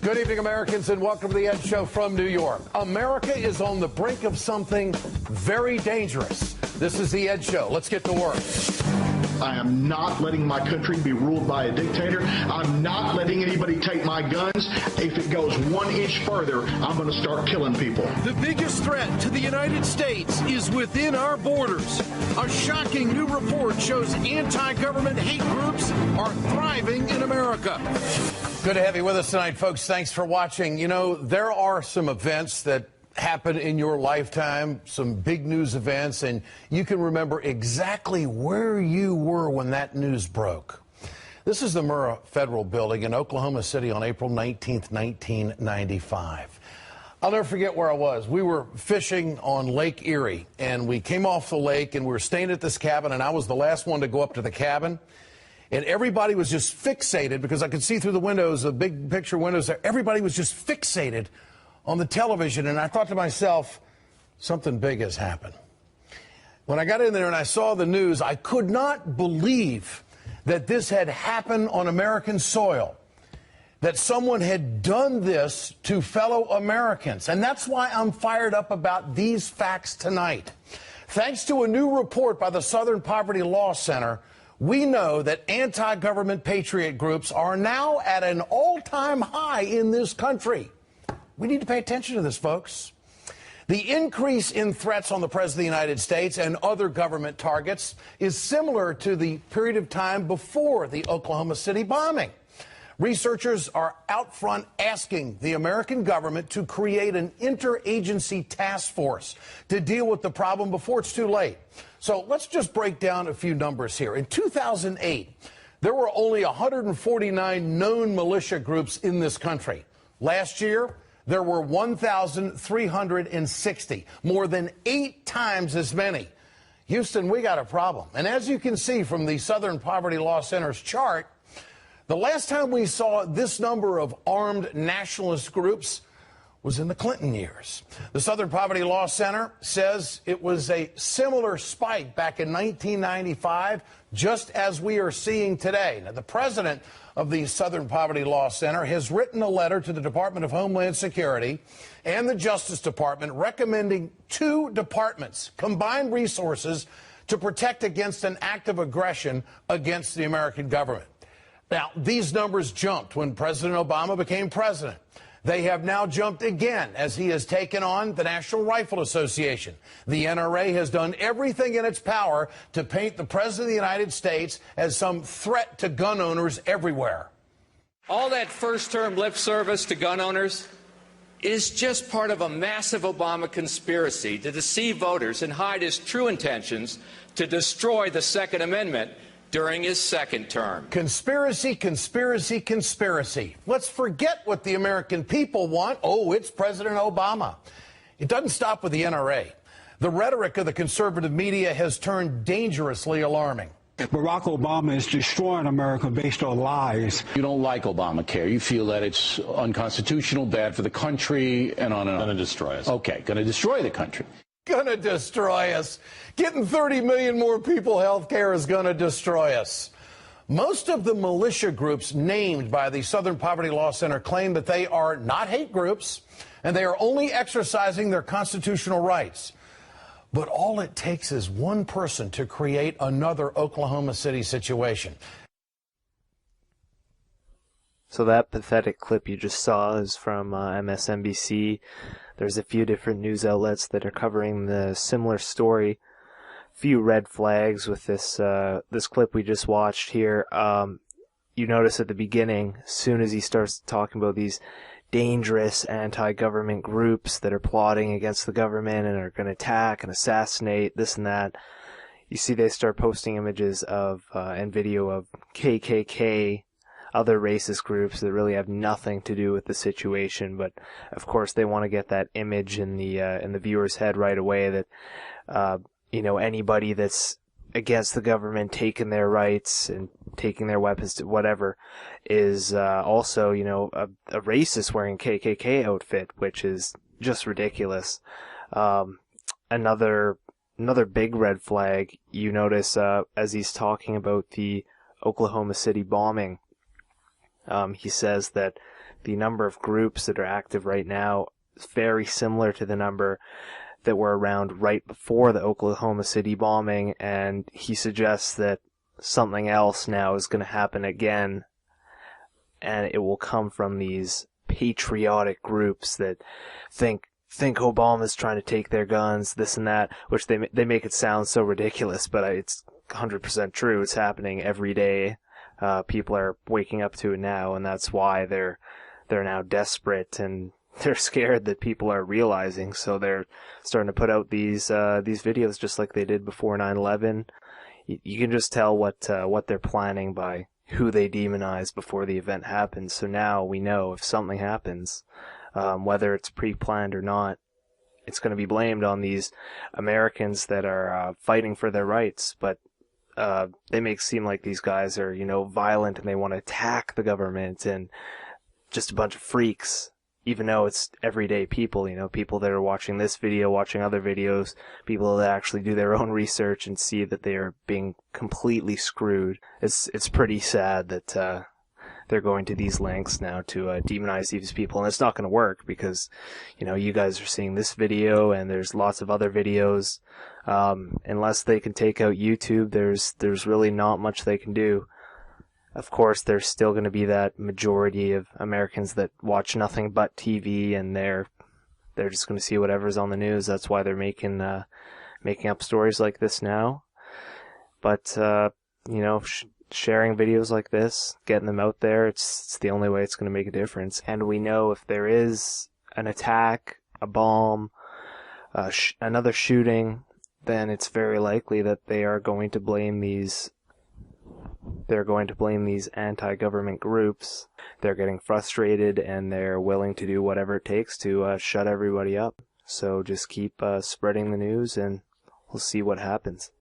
Good evening, Americans, and welcome to the Ed Show from New York. America is on the brink of something very dangerous. This is the Ed Show. Let's get to work. I am not letting my country be ruled by a dictator. I'm not letting anybody take my guns. If it goes 1 inch further, I'm going to start killing people. The biggest threat to the United States is within our borders. A shocking new report shows anti-government hate groups are thriving in America. Good to have you with us tonight, folks. Thanks for watching. You know, there are some events that happen in your lifetime, some big news events, and you can remember exactly where you were when that news broke. This is the Murrah Federal Building in Oklahoma City on April 19th, 1995. I'll never forget where I was. We were fishing on Lake Erie, and we came off the lake, and we were staying at this cabin, and I was the last one to go up to the cabin. And everybody was just fixated, because I could see through the windows, the big picture windows there, everybody was just fixated on the television. And I thought to myself, something big has happened. When I got in there and I saw the news, I could not believe that this had happened on American soil, that someone had done this to fellow Americans. And that's why I'm fired up about these facts tonight. Thanks to a new report by the Southern Poverty Law Center, we know that anti-government patriot groups are now at an all-time high in this country. We need to pay attention to this, folks. The increase in threats on the President of the United States and other government targets is similar to the period of time before the Oklahoma City bombing. Researchers are out front asking the American government to create an interagency task force to deal with the problem before it's too late. So let's just break down a few numbers here. In 2008, there were only 149 known militia groups in this country. Last year, there were 1,360, more than 8 times as many. Houston, we got a problem. And as you can see from the Southern Poverty Law Center's chart, the last time we saw this number of armed nationalist groups was in the Clinton years. The Southern Poverty Law Center says it was a similar spike back in 1995, just as we are seeing today. Now, the president of the Southern Poverty Law Center has written a letter to the Department of Homeland Security and the Justice Department recommending 2 departments combine resources to protect against an act of aggression against the American government. Now, these numbers jumped when President Obama became president. They have now jumped again as he has taken on the National Rifle Association. The NRA has done everything in its power to paint the President of the United States as some threat to gun owners everywhere. All that first-term lip service to gun owners is just part of a massive Obama conspiracy to deceive voters and hide his true intentions to destroy the Second Amendment during his second term. Conspiracy, conspiracy, conspiracy. Let's forget what the American people want. Oh, it's President Obama. It doesn't stop with the NRA. The rhetoric of the conservative media has turned dangerously alarming. Barack Obama is destroying America based on lies. You don't like Obamacare. You feel that it's unconstitutional, bad for the country, and on and on. Going to destroy us. Okay, going to destroy the country. Gonna destroy us. Getting 30 million more people health care is gonna destroy us. Most of the militia groups named by the Southern Poverty Law Center claim that they are not hate groups and they are only exercising their constitutional rights. But all it takes is one person to create another Oklahoma City situation. So that pathetic clip you just saw is from MSNBC. There's a few different news outlets that are covering the similar story. Few red flags with this this clip we just watched here. You notice at the beginning, as soon as he starts talking about these dangerous anti-government groups that are plotting against the government and are going to attack and assassinate, this and that, you see they start posting images of and video of KKK, other racist groups that really have nothing to do with the situation, but of course they want to get that image in the viewer's head right away that anybody that's against the government taking their rights and taking their weapons to whatever is also a racist wearing KKK outfit, which is just ridiculous. Another big red flag you notice as he's talking about the Oklahoma City bombing. He says that the number of groups that are active right now is very similar to the number that were around right before the Oklahoma City bombing, and he suggests that something else now is going to happen again, and it will come from these patriotic groups that think Obama's trying to take their guns, this and that, which they make it sound so ridiculous, but it's 100% true. It's happening every day. People are waking up to it now, and that's why they're now desperate, and they're scared that people are realizing, so they're starting to put out these videos just like they did before 9/11. You can just tell what they're planning by who they demonize before the event happens. So now we know if something happens, whether it's pre-planned or not, it's going to be blamed on these Americans that are fighting for their rights. But they make it seem like these guys are, violent and they want to attack the government and just a bunch of freaks, even though it's everyday people, people that are watching this video, watching other videos, people that actually do their own research and see that they are being completely screwed. It's pretty sad that they're going to these lengths now to demonize these people, and it's not going to work because, you guys are seeing this video and there's lots of other videos. Unless they can take out YouTube, there's really not much they can do. Of course, there's still going to be that majority of Americans that watch nothing but TV, and they're just going to see whatever's on the news. That's why they're making up stories like this now. But sharing videos like this, getting them out there, it's the only way it's going to make a difference. And we know if there is an attack, a bomb, another shooting, then it's very likely that they are going to blame these. They're going to blame these anti-government groups. They're getting frustrated and they're willing to do whatever it takes to shut everybody up. So just keep spreading the news and we'll see what happens.